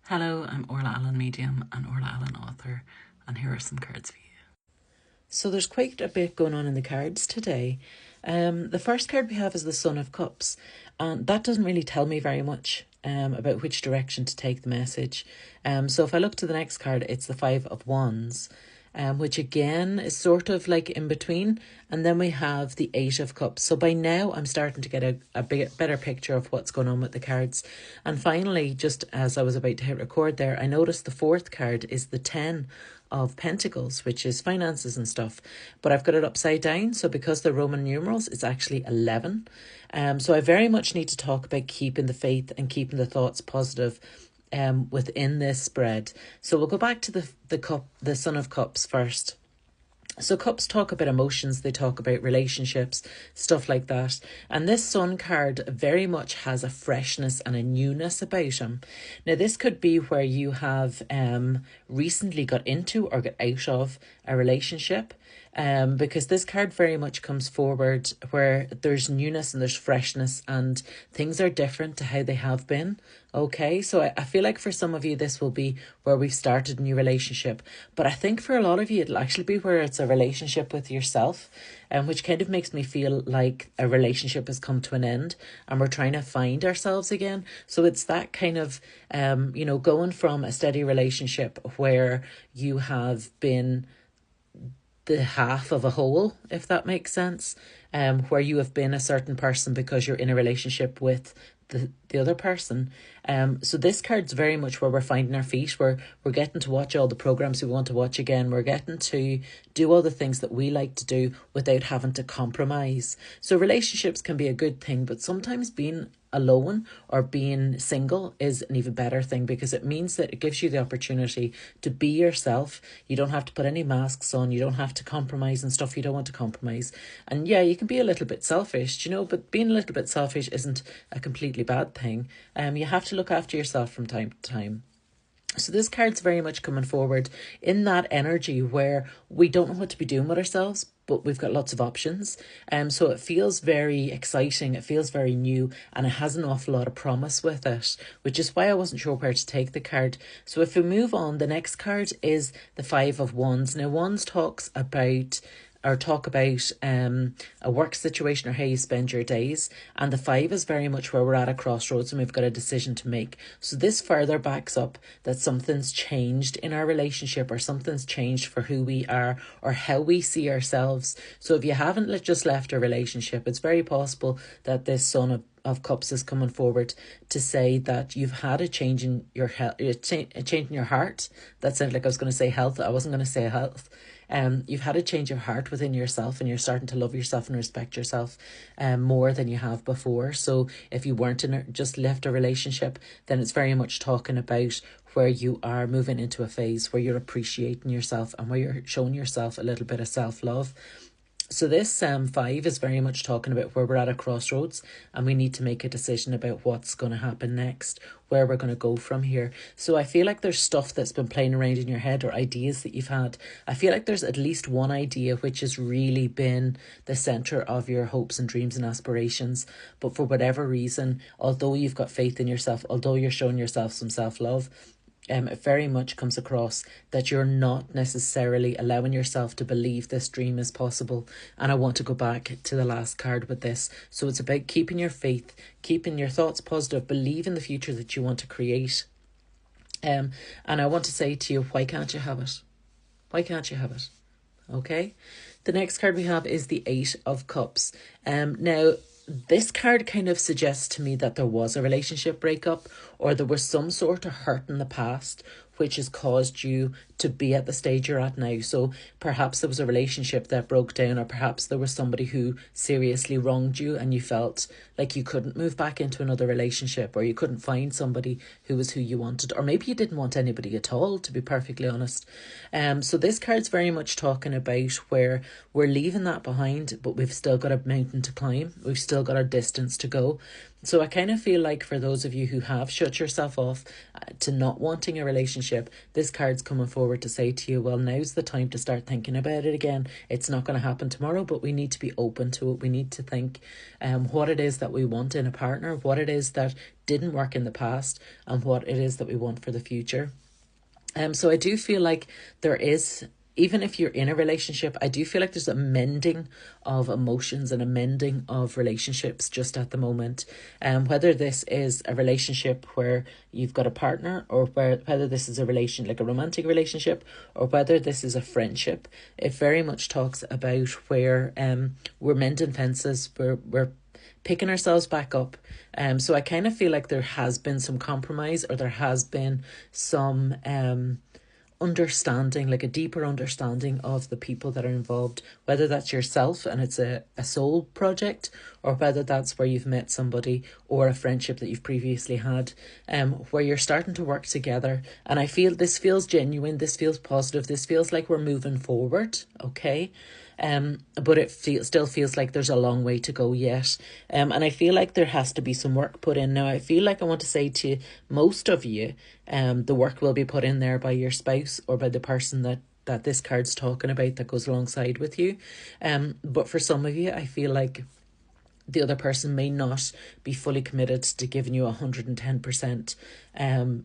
Hello, I'm Orla Allen, medium, and Orla Allen, author, and here are some cards for you. So there's quite a bit going on in the cards today. The first card we have is the Son of Cups, and that doesn't really tell me very much about which direction to take the message. So if I look to the next card, it's the Five of Wands, which again is sort of like in between. And then we have the Eight of Cups. So by now I'm starting to get a better picture of what's going on with the cards. And finally, just as I was about to hit record there, I noticed the fourth card is the Ten of Pentacles, which is finances and stuff. But I've got it upside down. So because they're Roman numerals, it's actually 11. So I very much need to talk about keeping the faith and keeping the thoughts positive within this spread. So we'll go back to the Son of Cups first. So cups talk about emotions, they talk about relationships, stuff like that. And this Sun card very much has a freshness and a newness about him. Now this could be where you have recently got into or got out of a relationship. Because this card very much comes forward where there's newness and there's freshness and things are different to how they have been. Okay, so I feel like for some of you this will be where we've started a new relationship, but I think for a lot of you it'll actually be where it's a relationship with yourself, which kind of makes me feel like a relationship has come to an end and we're trying to find ourselves again. So it's that kind of, going from a steady relationship where you have been the half of a whole, if that makes sense, where you have been a certain person because you're in a relationship with the other person. So this card's very much where we're finding our feet, where we're getting to watch all the programs we want to watch again. We're getting to do all the things that we like to do without having to compromise. So relationships can be a good thing, but sometimes being alone or being single is an even better thing because it means that it gives you the opportunity to be yourself. You don't have to put any masks on. You don't have to compromise and stuff you don't want to compromise. And yeah, you can be a little bit selfish, but being a little bit selfish isn't a completely bad thing. You have to look after yourself from time to time. So this card's very much coming forward in that energy where we don't know what to be doing with ourselves, but we've got lots of options. So it feels very exciting, it feels very new, and it has an awful lot of promise with it, which is why I wasn't sure where to take the card. So if we move on, the next card is the Five of Wands. Now, Wands talk about a work situation or how you spend your days. And the five is very much where we're at a crossroads and we've got a decision to make. So this further backs up that something's changed in our relationship or something's changed for who we are or how we see ourselves. So if you haven't just left a relationship, it's very possible that this Son of Cups is coming forward to say that you've had a change in your health, a change in your heart. That sounded like I was going to say health. I wasn't going to say health. You've had a change of heart within yourself and you're starting to love yourself and respect yourself more than you have before. So if you weren't just left a relationship, then it's very much talking about where you are moving into a phase where you're appreciating yourself and where you're showing yourself a little bit of self-love. So this five is very much talking about where we're at a crossroads and we need to make a decision about what's going to happen next, where we're going to go from here. So I feel like there's stuff that's been playing around in your head or ideas that you've had. I feel like there's at least one idea which has really been the centre of your hopes and dreams and aspirations. But for whatever reason, although you've got faith in yourself, although you're showing yourself some self-love, it very much comes across that you're not necessarily allowing yourself to believe this dream is possible. And I want to go back to the last card with this. So it's about keeping your faith, keeping your thoughts positive, believe in the future that you want to create. And I want to say to you, why can't you have it? Why can't you have it? Okay. The next card we have is the Eight of Cups. Now, this card kind of suggests to me that there was a relationship breakup or there was some sort of hurt in the past which has caused you to be at the stage you're at now. So perhaps there was a relationship that broke down, or perhaps there was somebody who seriously wronged you and you felt like you couldn't move back into another relationship, or you couldn't find somebody who was who you wanted, or maybe you didn't want anybody at all, to be perfectly honest. So this card's very much talking about where we're leaving that behind, but we've still got a mountain to climb. We've still got our distance to go. So I kind of feel like for those of you who have shut yourself off to not wanting a relationship, this card's coming forward to say to you, well, now's the time to start thinking about it again. It's not going to happen tomorrow, but we need to be open to it. We need to think what it is that we want in a partner, what it is that didn't work in the past, and what it is that we want for the future. So I do feel like there is, even if you're in a relationship, I do feel like there's a mending of emotions and a mending of relationships just at the moment. Whether this is a relationship where you've got a partner, or whether this is a relation, like a romantic relationship, or whether this is a friendship, it very much talks about where we're mending fences, we're picking ourselves back up. So I kind of feel like there has been some compromise, or there has been some understanding, like a deeper understanding of the people that are involved, whether that's yourself and it's a soul project, or whether that's where you've met somebody or a friendship that you've previously had, where you're starting to work together. And I feel this feels genuine, this feels positive, this feels like we're moving forward, okay? But it still feels like there's a long way to go yet. And I feel like there has to be some work put in. Now, I feel like I want to say to most of you, the work will be put in there by your spouse or by the person that this card's talking about that goes alongside with you. But for some of you, I feel like the other person may not be fully committed to giving you 110%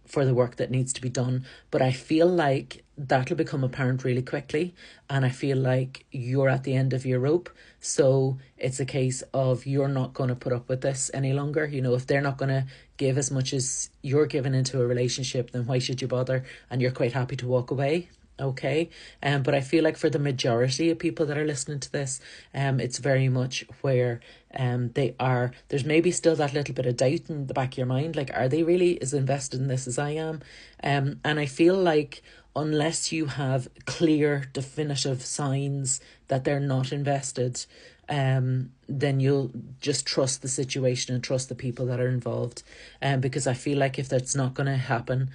for the work that needs to be done. But I feel like that'll become apparent really quickly. And I feel like you're at the end of your rope. So it's a case of you're not going to put up with this any longer. You know, if they're not going to give as much as you're giving into a relationship, then why should you bother? And you're quite happy to walk away. Okay, but I feel like for the majority of people that are listening to this, it's very much where there's maybe still that little bit of doubt in the back of your mind, like, are they really as invested in this as I am? And I feel like unless you have clear, definitive signs that they're not invested, then you'll just trust the situation and trust the people that are involved. Because I feel like if that's not going to happen,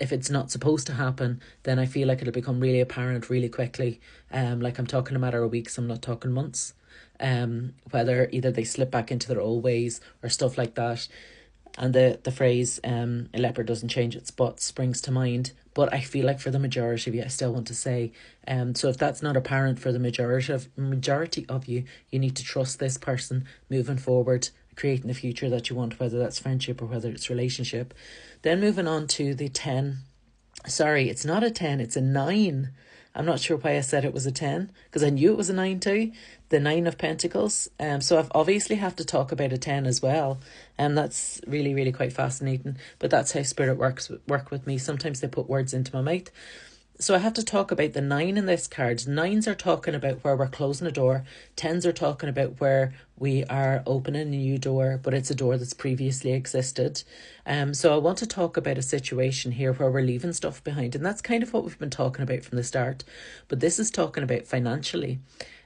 if it's not supposed to happen, then I feel like it'll become really apparent really quickly. Like I'm talking a matter of weeks, I'm not talking months. Whether either they slip back into their old ways or stuff like that. And the phrase, a leopard doesn't change its spots, springs to mind. But I feel like for the majority of you, I still want to say, so if that's not apparent for the majority of you, you need to trust this person moving forward, creating the future that you want, whether that's friendship or whether it's relationship. Then moving on to the 10. Sorry, it's not a 10, it's a 9. I'm not sure why I said it was a 10, because I knew it was a 9 too. The 9 of Pentacles. So I've obviously have to talk about a 10 as well. And that's really, really quite fascinating. But that's how spirit work with me. Sometimes they put words into my mouth. So I have to talk about the 9 in this card. 9s are talking about where we're closing a door. 10s are talking about where we are opening a new door, but it's a door that's previously existed. So I want to talk about a situation here where we're leaving stuff behind. And that's kind of what we've been talking about from the start. But this is talking about financially.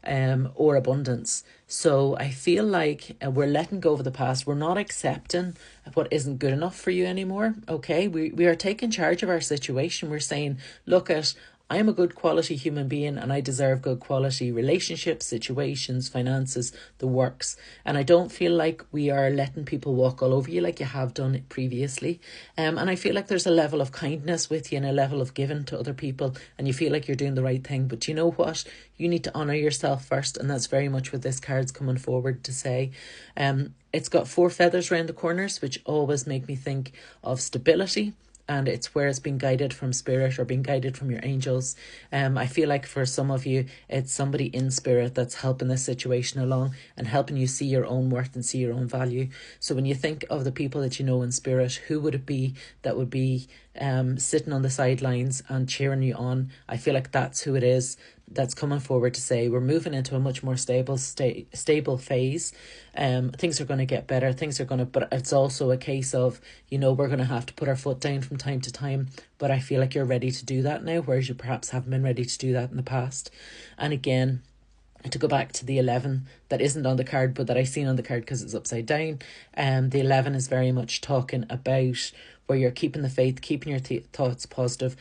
Or abundance. So I feel like we're letting go of the past. We're not accepting what isn't good enough for you anymore. Okay, we are taking charge of our situation. We're saying, look at, I'm a good quality human being and I deserve good quality relationships, situations, finances, the works. And I don't feel like we are letting people walk all over you like you have done it previously. And I feel like there's a level of kindness with you and a level of giving to other people, and you feel like you're doing the right thing. But you know what? You need to honour yourself first, and that's very much what this card's coming forward to say. It's got 4 feathers around the corners, which always make me think of stability. And it's where it's been guided from spirit or being guided from your angels. I feel like for some of you, it's somebody in spirit that's helping this situation along and helping you see your own worth and see your own value. So when you think of the people that you know in spirit, who would it be that would be sitting on the sidelines and cheering you on? I feel like that's who it is that's coming forward to say we're moving into a much more stable phase. Things are going to get better. But it's also a case of, you know, we're going to have to put our foot down from time to time. But I feel like you're ready to do that now, whereas you perhaps haven't been ready to do that in the past. And again, to go back to the 11 that isn't on the card, but that I seen on the card because it's upside down. The 11 is very much talking about where you're keeping the faith, keeping your thoughts positive.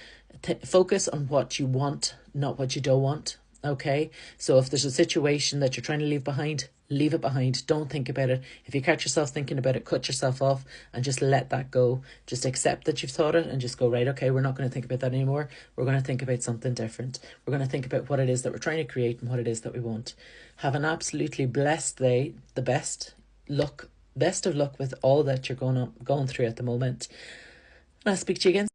Focus on what you want, not what you don't want. Okay, so if there's a situation that you're trying to leave behind, leave it behind. Don't think about it. If you catch yourself thinking about it, cut yourself off and just let that go. Just accept that you've thought it and just go, right, okay, we're not going to think about that anymore. We're going to think about something different. We're going to think about what it is that we're trying to create and what it is that we want. Have an absolutely blessed day. The best of luck with all that you're going through at the moment. And I'll speak to you again.